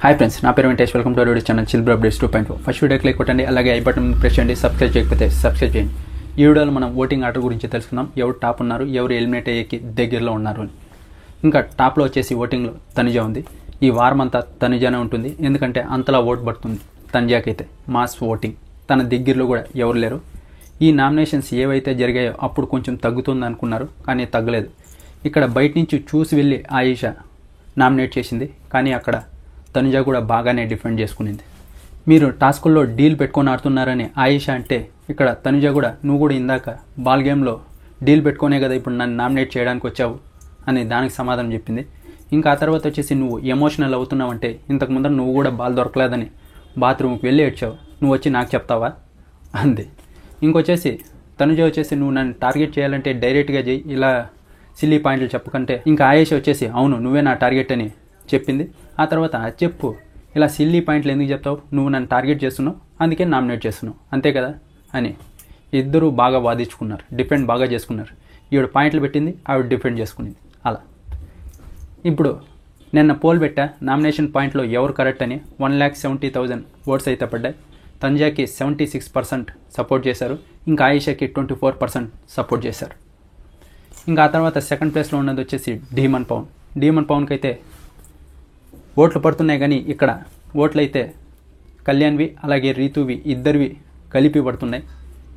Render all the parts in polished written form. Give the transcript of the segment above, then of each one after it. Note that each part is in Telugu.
హాయ్ ఫ్రెండ్స్, నా పేరు Venkatesh. Welcome to our video channel chill bro updates 2.0. First video click కొట్టండి, అలాగే ఐ బటన్ ప్రెస్ చేయండి. సబ్స్క్రైబ్ చేయకపోతే సబ్స్క్రైబ్ చేయండి. ఈ వీడియోలో మనం ఓటింగ్ ఆర్డర్ గురించి తెలుసుకుందాం. ఎవరు టాప్ ఉన్నారు, ఎవరు ఎలిమినేట్ అయ్యేకి దగ్గరలో ఉన్నారు అని. ఇంకా టాప్లో వచ్చేసి ఓటింగ్లో తనుజ ఉంది. ఈ వారం అంతా తనుజానే ఉంటుంది, ఎందుకంటే అంతలా ఓటు పడుతుంది తనుజాకైతే. మాస్ ఓటింగ్, తన దగ్గరలో కూడా ఎవరు లేరు. ఈ నామినేషన్స్ ఏవైతే జరిగాయో అప్పుడు కొంచెం తగ్గుతుంది అనుకున్నారు, కానీ తగ్గలేదు. ఇక్కడ బయట నుంచి చూసి వెళ్ళి ఆయిషా నామినేట్ చేసింది, కానీ అక్కడ తనుజ కూడా బాగానే డిఫెండ్ చేసుకునింది. మీరు టాస్కుల్లో డీల్ పెట్టుకొని ఆడుతున్నారని ఆయిషా అంటే, ఇక్కడ తనుజ కూడా నువ్వు కూడా ఇందాక బాల్ గేమ్లో డీల్ పెట్టుకునే కదా ఇప్పుడు నన్ను నామినేట్ చేయడానికి వచ్చావు అని దానికి సమాధానం చెప్పింది. ఇంకా ఆ తర్వాత వచ్చేసి నువ్వు ఎమోషనల్ అవుతున్నావంటే, ఇంతకు ముందర నువ్వు కూడా బాల్ దొరకలేదని బాత్రూమ్కి వెళ్ళి ఏడ్చావు, నువ్వు వచ్చి నాకు చెప్తావా అంది. ఇంకొచ్చేసి తనుజ వచ్చేసి నువ్వు నన్ను టార్గెట్ చేయాలంటే డైరెక్ట్గా చేయి, ఇలా సిల్లీ పాయింట్లు చెప్పకంటే. ఇంకా ఆయేష వచ్చేసి అవును నువ్వే నా టార్గెట్ అని చెప్పింది. ఆ తర్వాత చెప్పు, ఇలా సిల్లీ పాయింట్లు ఎందుకు చెప్తావు, నువ్వు నన్ను టార్గెట్ చేస్తున్నావు అందుకే నామినేట్ చేస్తున్నావు అంతే కదా అని ఇద్దరు బాగా వాదించుకున్నారు, డిఫెండ్ బాగా చేసుకున్నారు. ఈవిడ పాయింట్లు పెట్టింది, ఆవిడ డిఫెండ్ చేసుకునింది. అలా ఇప్పుడు నిన్న పోల్ పెట్టా నామినేషన్ పాయింట్లో ఎవరు కరెక్ట్ అని. 1,70,000 ఓట్స్ అయితే పడ్డాయి. తనుజాకి 76% సపోర్ట్ చేశారు, ఇంకా ఆయిషాకి 24% సపోర్ట్ చేశారు. ఇంకా ఆ తర్వాత సెకండ్ ప్లేస్లో ఉన్నది వచ్చేసి డీమన్ పవన్. డీమన్ పవన్కి అయితే ఓట్లు పడుతున్నాయి, కానీ ఇక్కడ ఓట్లు అయితే కళ్యాణ్వి అలాగే రీతువి ఇద్దరివి కలిపి పడుతున్నాయి.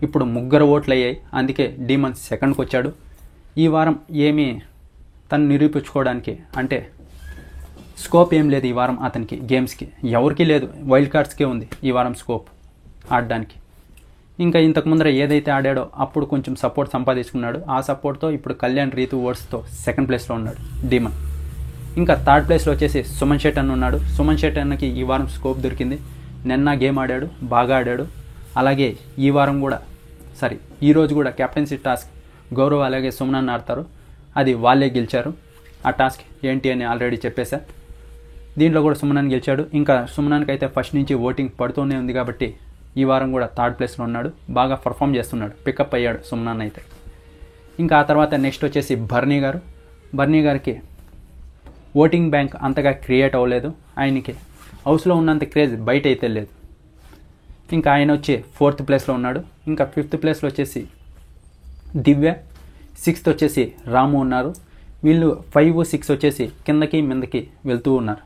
ఇప్పుడు 3 ఓట్లు అయ్యాయి, అందుకే డీమన్ సెకండ్కి వచ్చాడు. ఈ వారం ఏమీ తను నిరూపించుకోవడానికి అంటే స్కోప్ ఏం లేదు ఈ వారం అతనికి. గేమ్స్కి ఎవరికీ లేదు, వైల్డ్ కార్డ్స్కే ఉంది ఈ వారం స్కోప్ ఆడడానికి. ఇంకా ఇంతకు ముందర ఏదైతే ఆడాడో అప్పుడు కొంచెం సపోర్ట్ సంపాదించుకున్నాడు. ఆ సపోర్ట్తో ఇప్పుడు కళ్యాణ్ రీతు ఓట్స్తో సెకండ్ ప్లేస్లో ఉన్నాడు డీమన్. ఇంకా థర్డ్ ప్లేస్లో వచ్చేసి సుమన్ శెట్టి అన్న ఉన్నాడు. సుమన్ శెట్టి అన్నకి ఈ వారం స్కోప్ దొరికింది. నిన్న గేమ్ ఆడాడు, బాగా ఆడాడు. అలాగే ఈ వారం కూడా ఈరోజు కూడా కెప్టెన్సీ టాస్క్ గౌరవ్ అలాగే సుమన్ అన్న ఆడతారు, అది వాళ్ళే గెలిచారు. ఆ టాస్క్ ఏంటి అని ఆల్రెడీ చెప్పేశా. దీంట్లో కూడా సుమన్ అన్న గెలిచాడు. ఇంకా సుమనానికి అయితే ఫస్ట్ నుంచి ఓటింగ్ పడుతూనే ఉంది కాబట్టి ఈ వారం కూడా థర్డ్ ప్లేస్లో ఉన్నాడు, బాగా పర్ఫామ్ చేస్తున్నాడు, పికప్ అయ్యాడు సుమన్ అన్న అయితే. ఇంకా ఆ తర్వాత నెక్స్ట్ వచ్చేసి బర్నీ గారు. బర్నీ గారికి ఓటింగ్ బ్యాంక్ అంతగా క్రియేట్ అవ్వలేదు, ఆయనకి హౌస్లో ఉన్నంత క్రేజ్ బయట అయితే లేదు. ఇంకా ఆయన వచ్చి 4th ప్లేస్లో ఉన్నాడు. ఇంకా 5th ప్లేస్లో వచ్చేసి దివ్య, 6th వచ్చేసి రాము ఉన్నారు. వీళ్ళు 5, 6 వచ్చేసి కిందకి మిందకి వెళ్తూ ఉన్నారు.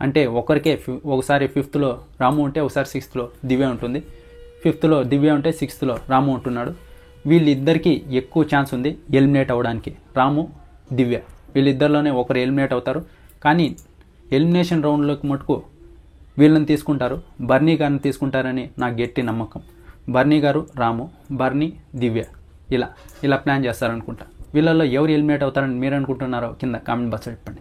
అంటే ఒకరికే ఒకసారి 5thలో రాము ఉంటే ఒకసారి 6thలో దివ్య ఉంటుంది, 5thలో దివ్య ఉంటే 6thలో రాము ఉంటున్నాడు. వీళ్ళిద్దరికీ ఎక్కువ ఛాన్స్ ఉంది ఎలిమినేట్ అవ్వడానికి. రాము, దివ్య వీళ్ళిద్దరిలోనే ఒకరు ఎలిమినేట్ అవుతారు, కానీ ఎలిమినేషన్ రౌండ్లోకి మటుకు వీళ్ళని తీసుకుంటారు, బర్నీ గారిని తీసుకుంటారని నాకు గట్టి నమ్మకం. బర్నీ గారు, రాము, బర్నీ, దివ్య ఇలా ప్లాన్ చేస్తారనుకుంటా. వీళ్ళల్లో ఎవరు ఎలిమినేట్ అవుతారని మీరు అనుకుంటున్నారో కింద కామెంట్ బాక్స్లో చెప్పండి.